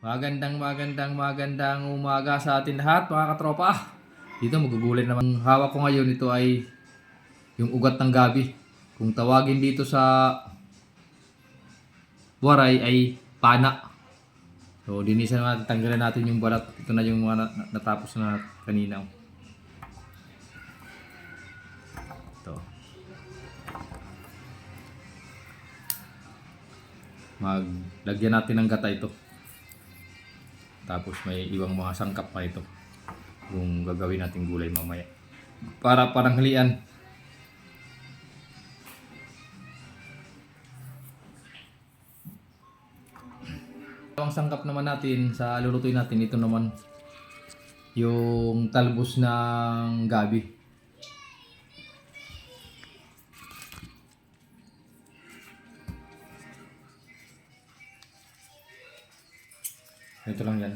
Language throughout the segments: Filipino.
Magandang umaga sa atin lahat mga katropa. Dito magugulay naman. Hawak ko ngayon ito ay yung ugat ng gabi. Kung tawagin dito sa Waray ay pana. So dinisan natin, tanggalan natin yung balat. Ito na yung mga natapos na kanina. Ito. Maglagyan natin ng gata ito. Tapos may ibang mga sangkap pa ito kung gagawin natin gulay mamaya para paranghalian. Ang sangkap naman natin sa lulutuin natin, ito naman yung talbos ng gabi. Ito lang yan.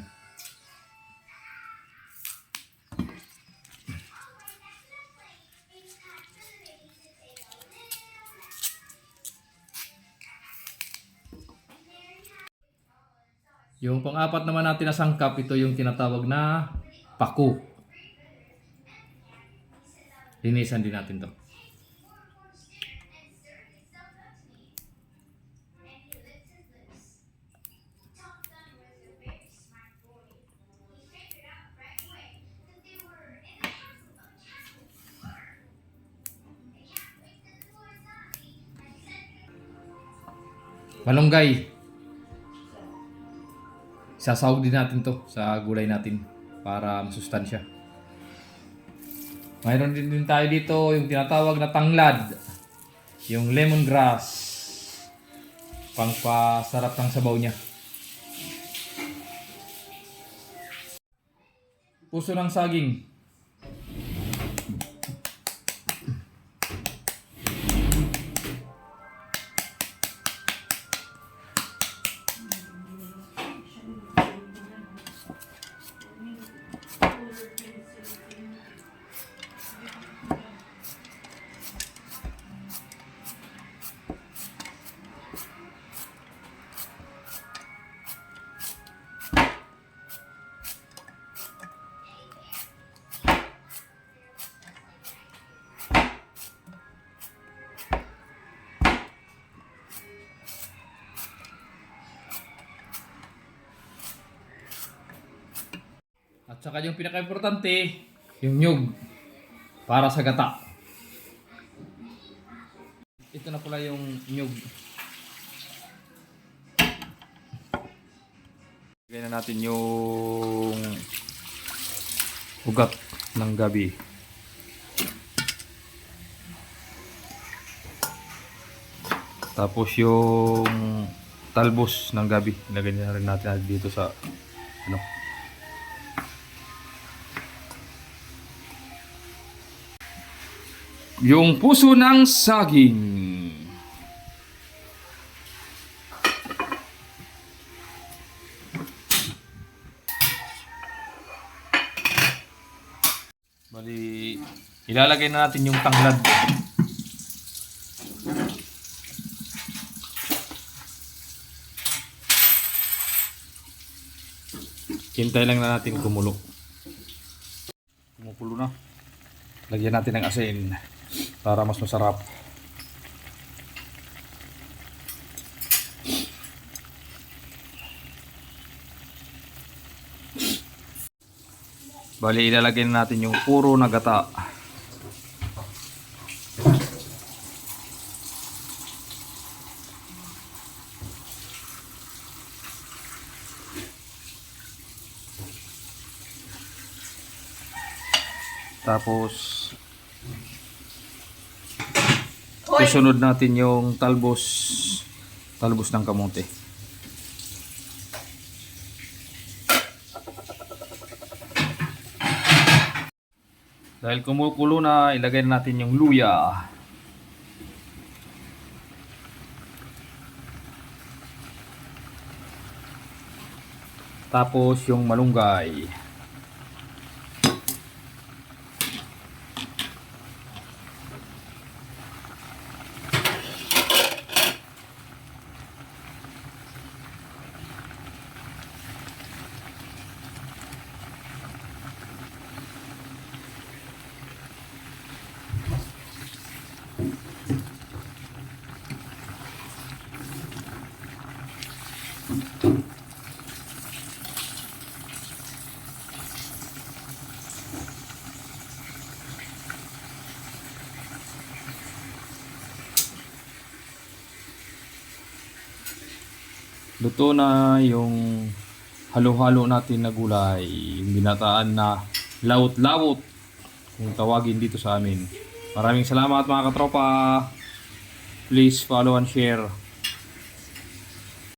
Yung pang-apat naman natin na sangkap, ito yung tinatawag na paku. Linisan din natin to. Malunggay. Sasawag din natin to sa gulay natin para masustansya. Mayroon din tayo dito yung tinatawag na tanglad. Yung lemongrass. Pangpasarap ng sabaw niya. Puso ng saging. At saka yung pinaka-importante, yung nyug para sa gata. Ito na pala yung nyug. Lagyan na natin yung ugat ng gabi. Tapos yung talbos ng gabi. Lagyan na rin natin dito sa ano. Yung puso ng saging. Bali, ilalagay na natin yung tanglad. Hintay lang na natin kumulo. Kumukulo na. Lagyan natin ng asin para mas masarap. Bali, ilalagay natin yung puro na gata. Tapos susunod natin yung talbos ng kamote. Dahil kumukulo na, ilagay natin yung luya. Tapos yung malunggay. luto na yung halo-halo natin na gulay. Yung binataan na lawot-lawot kung tawagin dito sa amin. Maraming salamat mga katropa. Please follow and share.